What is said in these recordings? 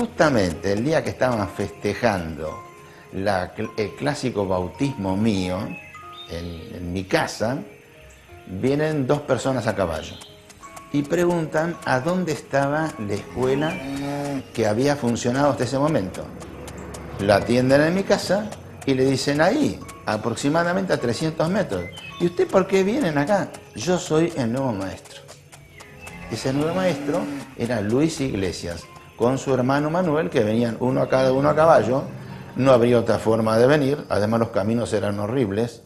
justamente el día que estaban festejando el clásico bautismo mío, en mi casa, vienen dos personas a caballo y preguntan a dónde estaba la escuela que había funcionado hasta ese momento. La atienden en mi casa y le dicen ahí, aproximadamente a 300 metros. ¿Y usted por qué vienen acá? Yo soy el nuevo maestro. Ese nuevo maestro era Luis Iglesias, con su hermano Manuel, que venían uno a caballo. No habría otra forma de venir, además los caminos eran horribles.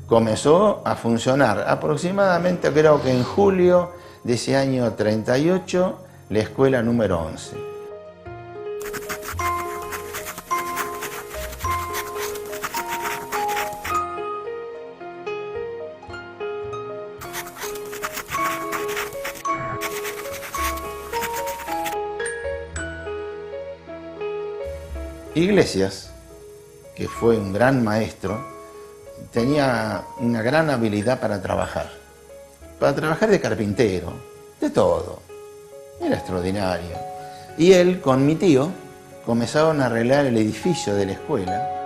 Comenzó a funcionar aproximadamente, creo que en julio de ese año 38, la escuela número 11. Iglesias, que fue un gran maestro, tenía una gran habilidad para trabajar de carpintero, de todo. Era extraordinario. Y él con mi tío comenzaron a arreglar el edificio de la escuela.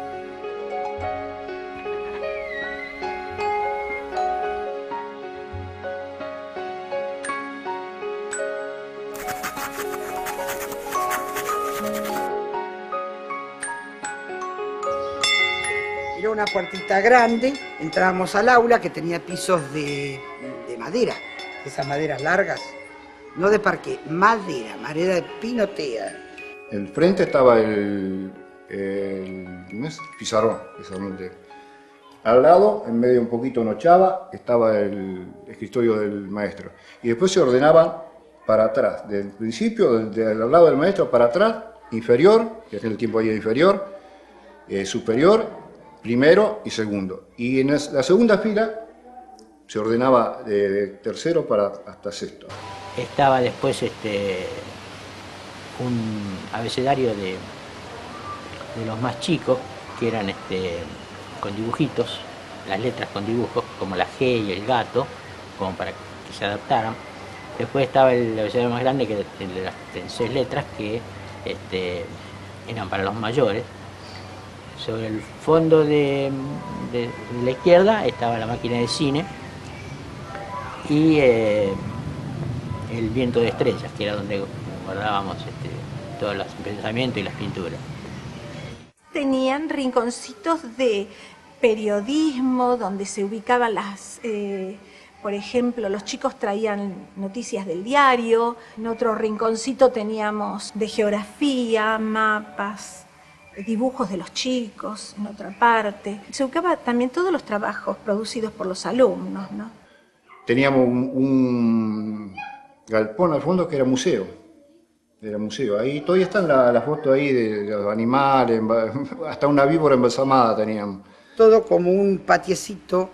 Era una puertita grande, entrábamos al aula que tenía pisos de madera, esas maderas largas, no de parqué, madera de pinotea. En el frente estaba el pizarrón. Al lado, en medio un poquito nochaba, estaba el escritorio del maestro. Y después se ordenaban para atrás, del principio, del lado del maestro para atrás, inferior, que en el tiempo había inferior, superior, primero y segundo. Y en la segunda fila se ordenaba de tercero hasta sexto. Estaba después un abecedario de los más chicos, que eran con dibujitos, las letras con dibujos, como la G y el gato, como para que se adaptaran. Después estaba el abecedario más grande, que era de las 6 letras, que eran para los mayores. Sobre el fondo de la izquierda estaba la máquina de cine y el viento de estrellas, que era donde guardábamos todos los pensamientos y las pinturas. Tenían rinconcitos de periodismo donde se ubicaban por ejemplo, los chicos traían noticias del diario. En otro rinconcito teníamos de geografía, mapas, dibujos de los chicos, en otra parte. Se ubicaban también todos los trabajos producidos por los alumnos, ¿no? Teníamos un galpón al fondo que era museo. Ahí todavía están las fotos ahí de los animales, hasta una víbora embalsamada teníamos. Todo como un patiecito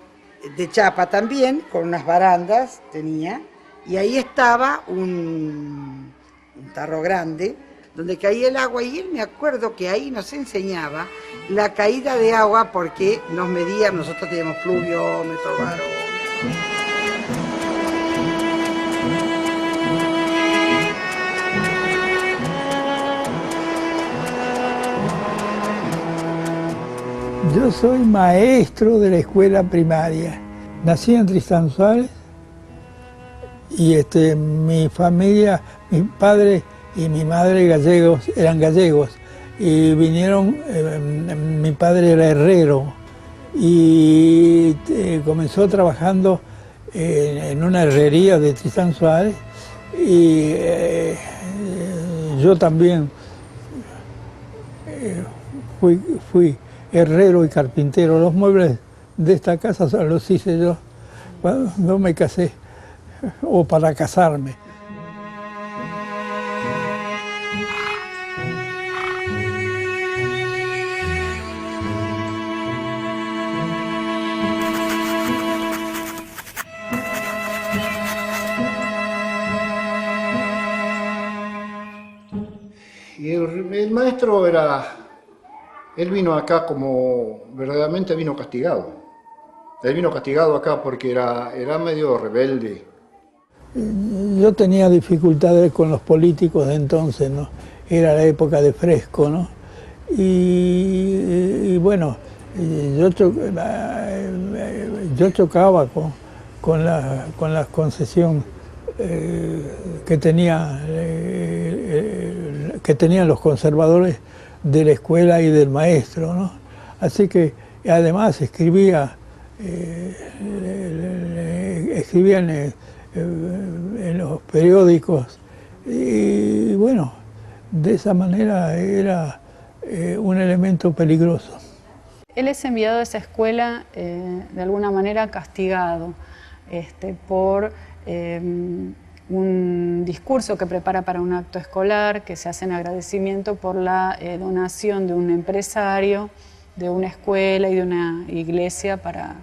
de chapa también, con unas barandas tenía, y ahí estaba un tarro grande, donde caía el agua, y él me acuerdo que ahí nos enseñaba la caída de agua porque nos medían, nosotros teníamos pluviómetro, barómetro. Yo soy maestro de la escuela primaria. Nací en Tristán Suárez y mi familia, mi padre y mi madre eran gallegos y vinieron, mi padre era herrero y comenzó trabajando en una herrería de Tristán Suárez y yo también fui herrero y carpintero. Los muebles de esta casa los hice yo cuando me casé o para casarme. Y el maestro él vino acá como, verdaderamente vino castigado. Él vino castigado acá porque era medio rebelde. Yo tenía dificultades con los políticos de entonces, ¿no? era la época de Fresco, ¿no? Y bueno, yo chocaba con la concesión que tenían los conservadores de la escuela y del maestro, ¿no? Así que además escribían en los periódicos y bueno, de esa manera era un elemento peligroso. Él es enviado a esa escuela de alguna manera castigado por un discurso que prepara para un acto escolar que se hace en agradecimiento por la donación de un empresario, de una escuela y de una iglesia para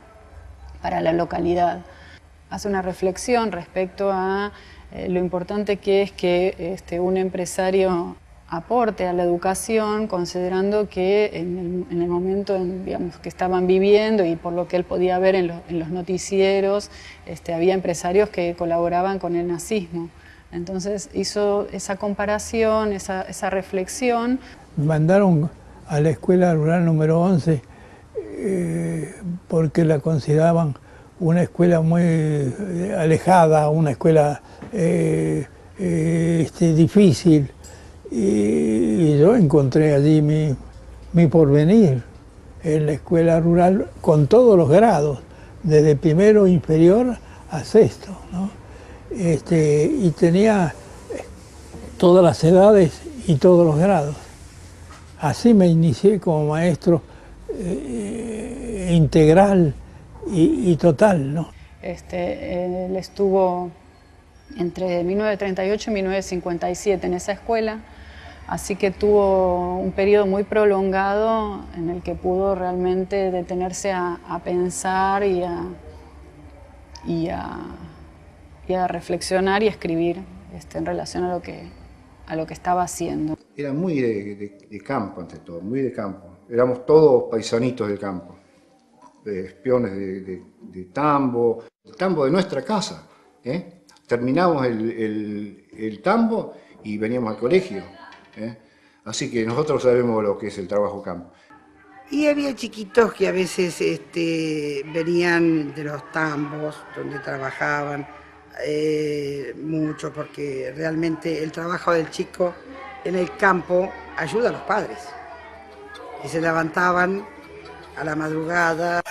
la localidad. Hace una reflexión respecto a lo importante que es que un empresario aporte a la educación, considerando que en el momento digamos, que estaban viviendo y por lo que él podía ver en los noticieros, había empresarios que colaboraban con el nazismo. Entonces hizo esa comparación, esa reflexión. Mandaron a la escuela rural número 11 porque la consideraban una escuela muy alejada, una escuela difícil. Y yo encontré allí mi porvenir en la escuela rural con todos los grados, desde primero inferior a sexto, ¿no? Y tenía todas las edades y todos los grados. Así me inicié como maestro integral y total, ¿no? Él estuvo entre 1938 y 1957 en esa escuela, así que tuvo un periodo muy prolongado en el que pudo realmente detenerse a pensar y a reflexionar y escribir en relación a lo que estaba haciendo. Era muy de campo, ante todo, muy de campo. Éramos todos paisanitos del campo, espiones de tambo, el tambo de nuestra casa, Terminamos el tambo y veníamos al colegio, Así que nosotros sabemos lo que es el trabajo campo. Y había chiquitos que a veces venían de los tambos donde trabajaban mucho, porque realmente el trabajo del chico en el campo ayuda a los padres. Y se levantaban a la madrugada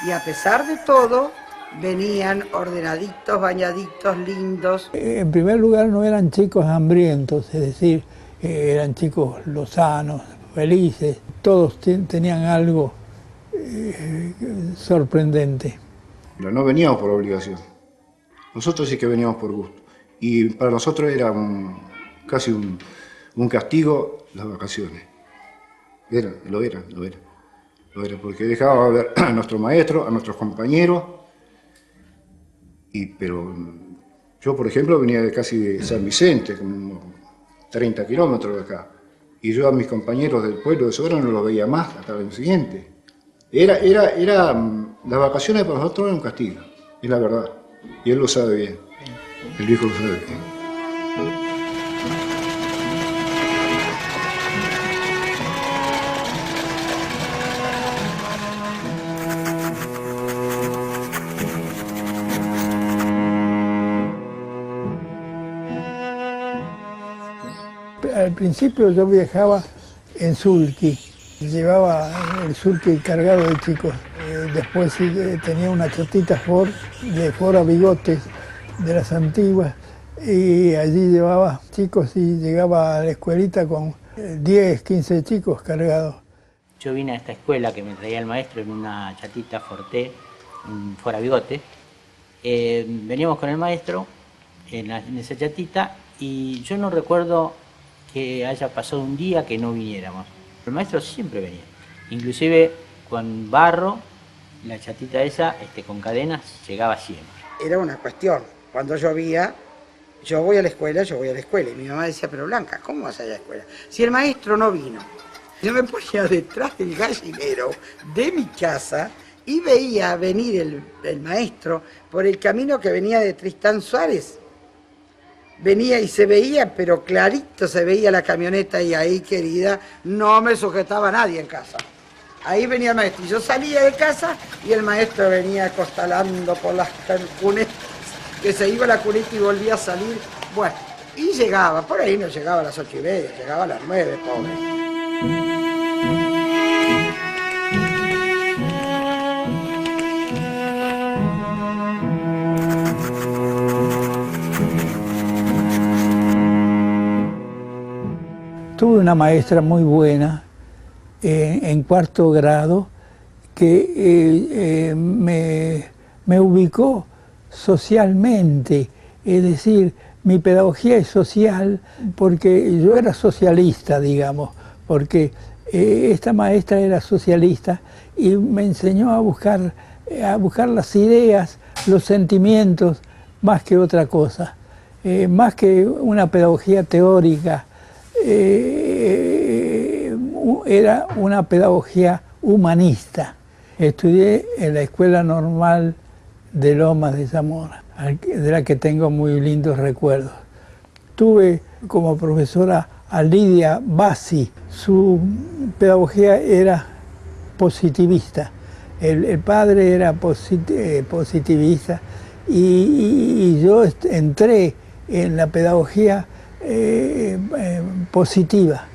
y a pesar de todo venían ordenaditos, bañaditos, lindos. En primer lugar no eran chicos hambrientos, es decir, eran chicos lozanos, felices. Todos tenían algo sorprendente. Pero no veníamos por obligación. Nosotros sí que veníamos por gusto. Y para nosotros era casi un castigo las vacaciones. Lo era, porque dejábamos ver a nuestro maestro, a nuestros compañeros. Pero yo, por ejemplo, venía casi de San Vicente, como 30 kilómetros de acá. Y yo a mis compañeros del pueblo de Soberano no los veía más hasta el año siguiente. Las vacaciones para nosotros eran un castigo, es la verdad. Y él lo sabe bien, el viejo lo sabe bien. Al principio yo viajaba en sulky, llevaba el sulky cargado de chicos. Después sí, tenía una chatita Ford, de Ford a bigotes, de las antiguas, y allí llevaba chicos y llegaba a la escuelita con 10, 15 chicos cargados. Yo vine a esta escuela que me traía el maestro en una chatita Forte, un Ford a bigote. Veníamos con el maestro en esa chatita y yo no recuerdo que haya pasado un día que no viniéramos. El maestro siempre venía, inclusive con barro, la chatita esa con cadenas llegaba siempre. Era una cuestión, cuando llovía, yo voy a la escuela, y mi mamá decía, pero Blanca, ¿cómo vas a ir a la escuela? Si el maestro no vino. Yo me ponía detrás del gallinero de mi casa y veía venir el maestro por el camino que venía de Tristán Suárez venía y se veía, pero clarito se veía la camioneta y ahí, querida, no me sujetaba nadie en casa. Ahí venía el maestro y yo salía de casa y el maestro venía acostalando por las cunetas, que se iba a la cuneta y volvía a salir. Bueno, y llegaba, por ahí no llegaba a las 8:30, llegaba a las 9, pobre. Tuve una maestra muy buena en 4º grado que me ubicó socialmente, es decir, mi pedagogía es social porque yo era socialista, digamos, porque esta maestra era socialista y me enseñó a buscar las ideas, los sentimientos, más que otra cosa, más que una pedagogía teórica. Era una pedagogía humanista. Estudié en la Escuela Normal de Lomas de Zamora, de la que tengo muy lindos recuerdos. Tuve como profesora a Lidia Bassi. Su pedagogía era positivista. El padre era positivista y yo entré en la pedagogía positiva.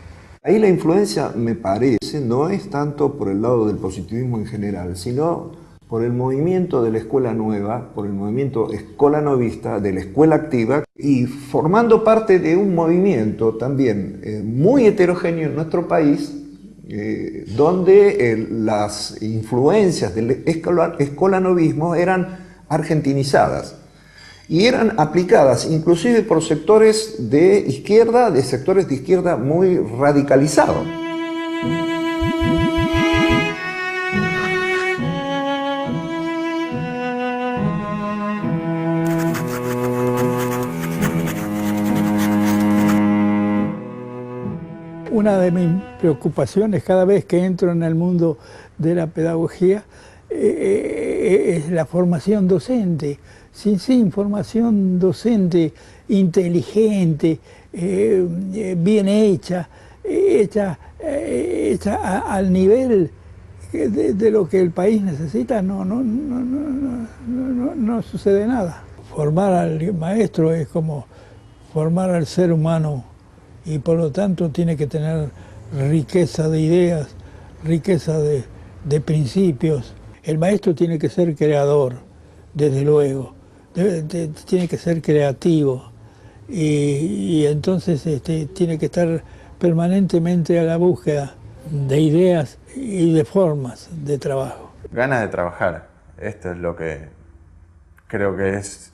Ahí la influencia, me parece, no es tanto por el lado del positivismo en general, sino por el movimiento de la escuela nueva, por el movimiento escolanovista, de la escuela activa, y formando parte de un movimiento también muy heterogéneo en nuestro país, donde las influencias del escolanovismo eran argentinizadas. Y eran aplicadas inclusive por sectores de izquierda, muy radicalizados. Una de mis preocupaciones cada vez que entro en el mundo de la pedagogía es la formación docente. Sin formación docente inteligente, bien hecha al nivel de lo que el país necesita, no sucede nada. Formar al maestro es como formar al ser humano y por lo tanto tiene que tener riqueza de ideas, riqueza de principios. El maestro tiene que ser creador, desde luego. Tiene que ser creativo y entonces tiene que estar permanentemente a la búsqueda de ideas y de formas de trabajo. Ganas de trabajar, esto es lo que creo que es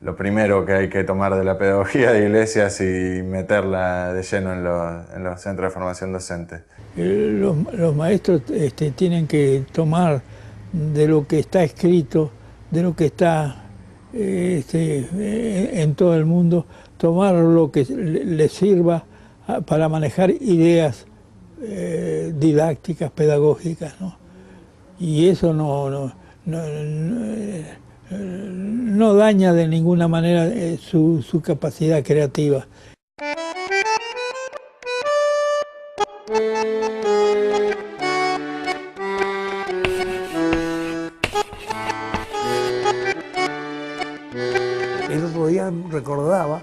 lo primero que hay que tomar de la pedagogía de Iglesias y meterla de lleno en los centros de formación docente. Los maestros tienen que tomar de lo que está escrito, de lo que está en todo el mundo, tomar lo que les sirva para manejar ideas didácticas, pedagógicas, ¿no? Y eso no daña de ninguna manera su capacidad creativa. El otro día recordaba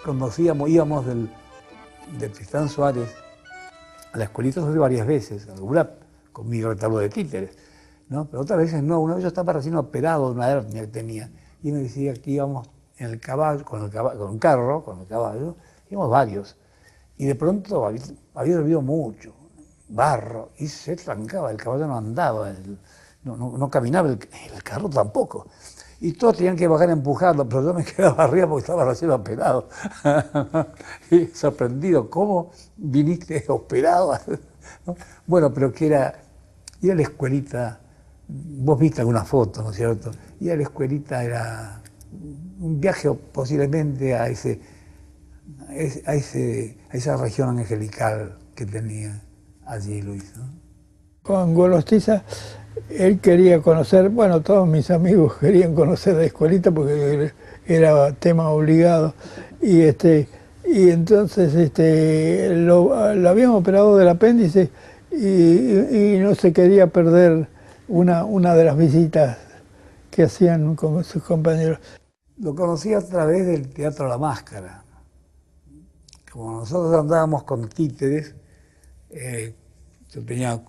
cuando íbamos del Tristán Suárez a la escuelita varias veces, alguna con mi retablo de títeres, ¿no? Pero otras veces no. Una vez yo estaba recién operado de una hernia que tenía y me decía que íbamos en el caballo, con un carro, con el caballo, íbamos varios. Y de pronto había llovido mucho, barro, y se trancaba, el caballo no andaba, no caminaba, el carro tampoco. Y todos tenían que bajar a empujarlo, pero yo me quedaba arriba porque estaba recién operado. Y sorprendido, ¿cómo viniste operado? ¿No? Bueno, pero que ir a la escuelita, vos viste alguna foto, ¿no es cierto? Ir a la escuelita era un viaje posiblemente a esa región angelical que tenía allí Luis, ¿no? Con Golostiza él quería conocer, bueno, todos mis amigos querían conocer la escuelita porque era tema obligado. Y entonces lo habían operado del apéndice y no se quería perder una de las visitas que hacían con sus compañeros. Lo conocí a través del Teatro La Máscara. Como nosotros andábamos con títeres, yo tenía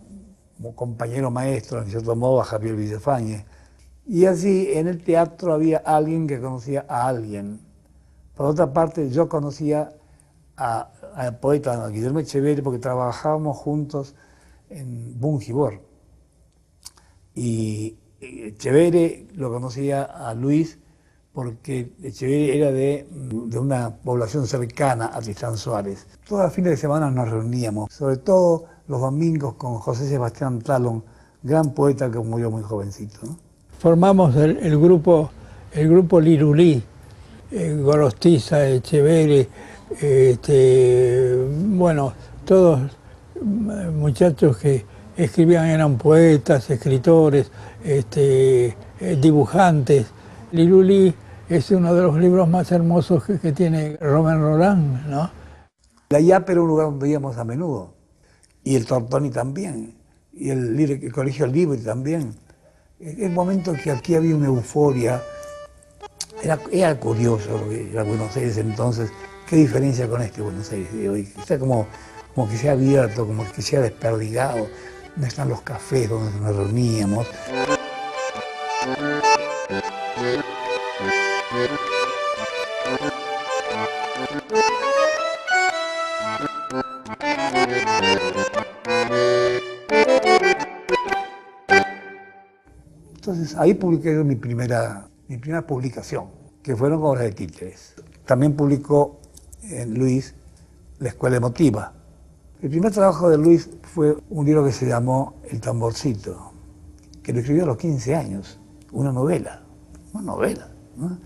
como compañero maestro, en cierto modo, a Javier Villafañe. Y así en el teatro había alguien que conocía a alguien. Por otra parte, yo conocía al poeta Guillermo Echeverri porque trabajábamos juntos en Bungibor. Y Echeverri lo conocía a Luis porque Echeverri era de una población cercana a Tristán Suárez. Todos los fines de semana nos reuníamos, sobre todo los domingos con José Sebastián Talón, gran poeta que murió muy jovencito, ¿no? Formamos el grupo Lirulí, Gorostiza, Echeverri, bueno, todos muchachos que escribían, eran poetas, escritores, dibujantes. Lirulí es uno de los libros más hermosos que tiene Romain Rolland, ¿no? La IAP era un lugar donde íbamos a menudo, y el Tortoni también, y el Colegio Libre también. El momento que aquí había una euforia, era curioso lo que era Buenos Aires entonces, qué diferencia con este Buenos Aires de hoy. Está como que se ha abierto, como que se ha desperdigado, donde están los cafés donde nos reuníamos. Entonces ahí publiqué mi primera publicación, que fueron obras de títeres. También publicó Luis La Escuela Emotiva. El primer trabajo de Luis fue un libro que se llamó El Tamborcito, que lo escribió a los 15 años, una novela, ¿no?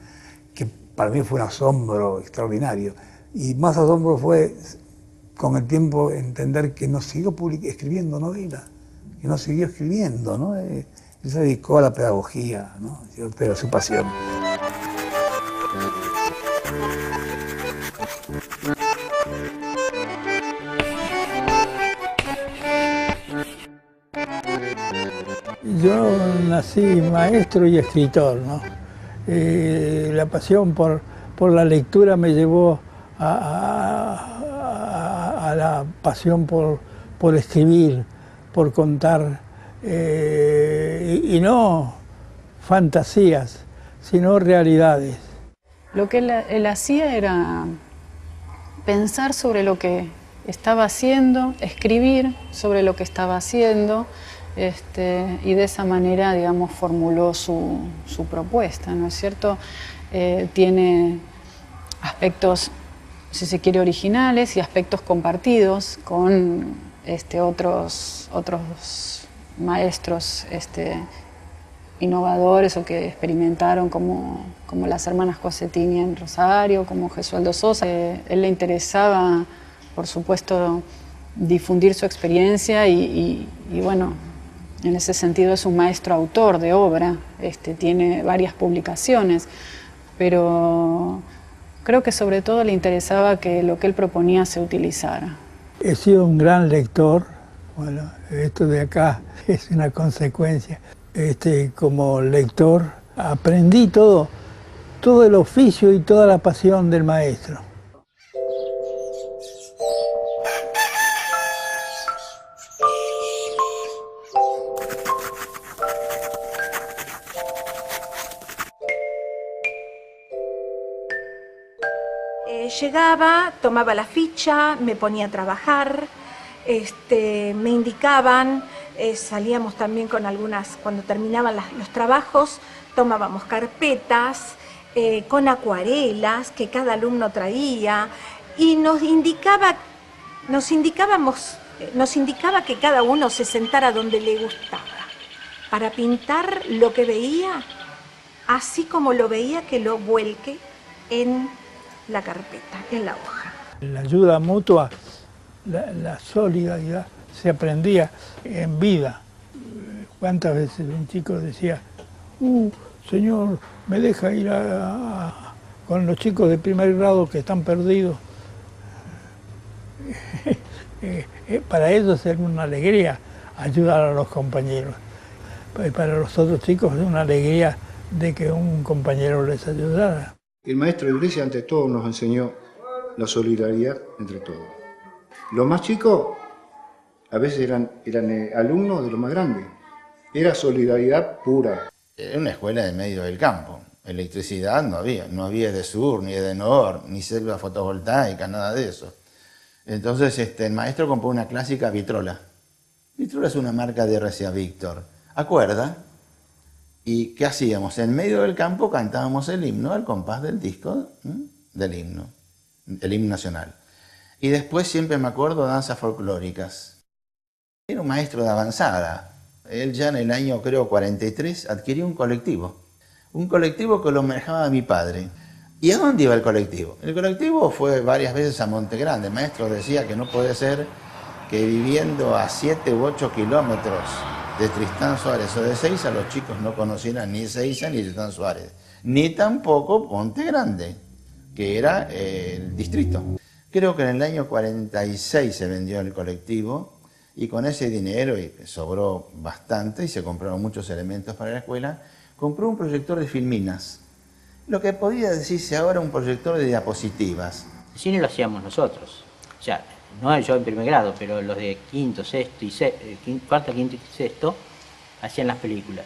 Que para mí fue un asombro extraordinario. Y más asombro fue con el tiempo entender que no siguió escribiendo novela, que no siguió escribiendo, ¿no? Él se dedicó a la pedagogía, ¿no? Era su pasión. Yo nací maestro y escritor, ¿no? La pasión por la lectura me llevó a la pasión por escribir, por contar, y no fantasías, sino realidades. Lo que él hacía era pensar sobre lo que estaba haciendo, escribir sobre lo que estaba haciendo, y de esa manera, digamos, formuló su propuesta, ¿no es cierto? Tiene aspectos, si se quiere, originales y aspectos compartidos con otros maestros innovadores o que experimentaron, como las hermanas Cosettini en Rosario, como Gesualdo Sosa. Él le interesaba, por supuesto, difundir su experiencia y bueno, en ese sentido es un maestro autor de obra, tiene varias publicaciones, pero creo que sobre todo le interesaba que lo que él proponía se utilizara. He sido un gran lector, bueno, esto de acá es una consecuencia. Como lector aprendí todo el oficio y toda la pasión del maestro. Llegaba, tomaba la ficha, me ponía a trabajar, me indicaban, salíamos también con algunas, cuando terminaban los trabajos, tomábamos carpetas con acuarelas que cada alumno traía y nos indicaba que cada uno se sentara donde le gustaba para pintar lo que veía, así como lo veía, que lo vuelque en la carpeta, en la hoja. La ayuda mutua, la solidaridad se aprendía en vida. ¿Cuántas veces un chico decía, señor, me deja ir con los chicos de primer grado que están perdidos? Para ellos es una alegría ayudar a los compañeros. Para los otros chicos es una alegría de que un compañero les ayudara. El maestro de iglesia ante todo nos enseñó la solidaridad entre todos. Los más chicos a veces eran alumnos de los más grandes. Era solidaridad pura. Era una escuela en medio del campo. Electricidad no había Edesur, ni Edenor, ni célula fotovoltaica, nada de eso. Entonces el maestro compró una clásica vitrola. Vitrola es una marca de RCA Victor. A cuerda. ¿Y qué hacíamos? En medio del campo cantábamos el himno al compás del disco del himno, el himno nacional. Y después siempre me acuerdo danzas folclóricas. Era un maestro de avanzada. Él ya en el año, creo, 43, adquirió un colectivo que lo manejaba mi padre. ¿Y a dónde iba el colectivo? El colectivo fue varias veces a Monte Grande. El maestro decía que no puede ser que viviendo a 7 u 8 kilómetros de Tristán Suárez o de Seiza, los chicos no conocieran ni Seiza ni Tristán Suárez, ni tampoco Monte Grande, que era el distrito. Creo que en el año 46 se vendió el colectivo, y con ese dinero, y sobró bastante, y se compraron muchos elementos para la escuela, compró un proyector de filminas, lo que podría decirse ahora un proyector de diapositivas. El cine lo hacíamos nosotros, o sea, no yo en primer grado, pero los de quinto, sexto y cuarto, quinto y sexto hacían las películas.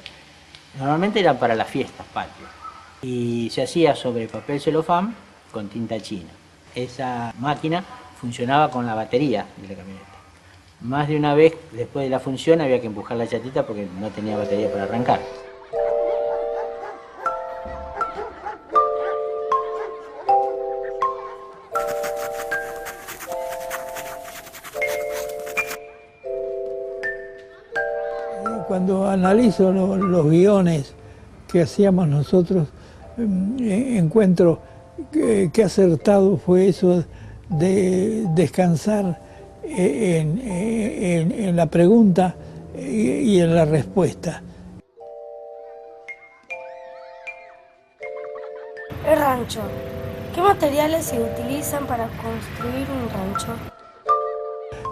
Normalmente eran para las fiestas patrias, y se hacía sobre papel celofán con tinta china. Esa máquina funcionaba con la batería de la camioneta. Más de una vez, después de la función, había que empujar la chatita porque no tenía batería para arrancar. Cuando analizo los guiones que hacíamos nosotros, encuentro que acertado fue eso de descansar en la pregunta y en la respuesta. El rancho. ¿Qué materiales se utilizan para construir un rancho?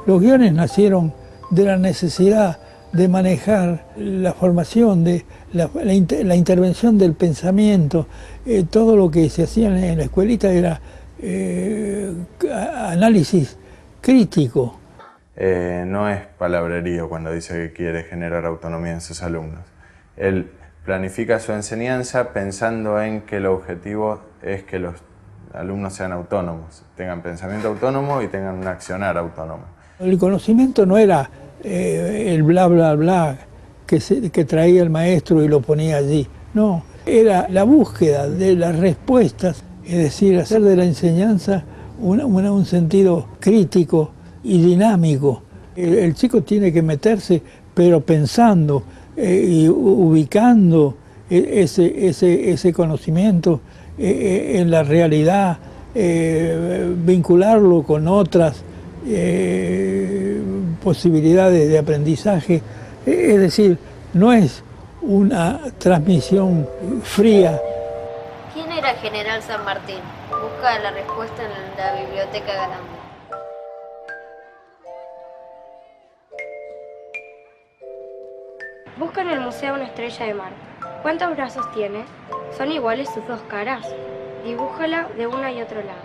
Los guiones nacieron de la necesidad de manejar la formación, de la intervención del pensamiento. Todo lo que se hacía en la escuelita era análisis crítico. No es palabrerío cuando dice que quiere generar autonomía en sus alumnos. Él planifica su enseñanza pensando en que el objetivo es que los alumnos sean autónomos, tengan pensamiento autónomo y tengan un accionar autónomo. El conocimiento no era el bla bla bla que traía el maestro y lo ponía allí, no, era la búsqueda de las respuestas, es decir, hacer de la enseñanza un sentido crítico y dinámico. El chico tiene que meterse, pero pensando y ubicando ese conocimiento en la realidad, vincularlo con otras posibilidades de aprendizaje. Es decir, no es una transmisión fría. ¿Quién era General San Martín? Busca la respuesta en la Biblioteca Garamba. Busca en el museo una estrella de mar. ¿Cuántos brazos tiene? ¿Son iguales sus dos caras? Dibújala de una y otro lado.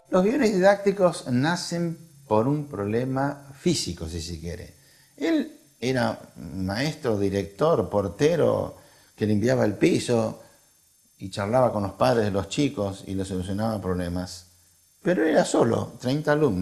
Los guiones didácticos nacen por un problema físico, si se quiere. Él era maestro, director, portero, que limpiaba el piso y charlaba con los padres de los chicos y les solucionaba problemas. Pero era solo, 30 alumnos.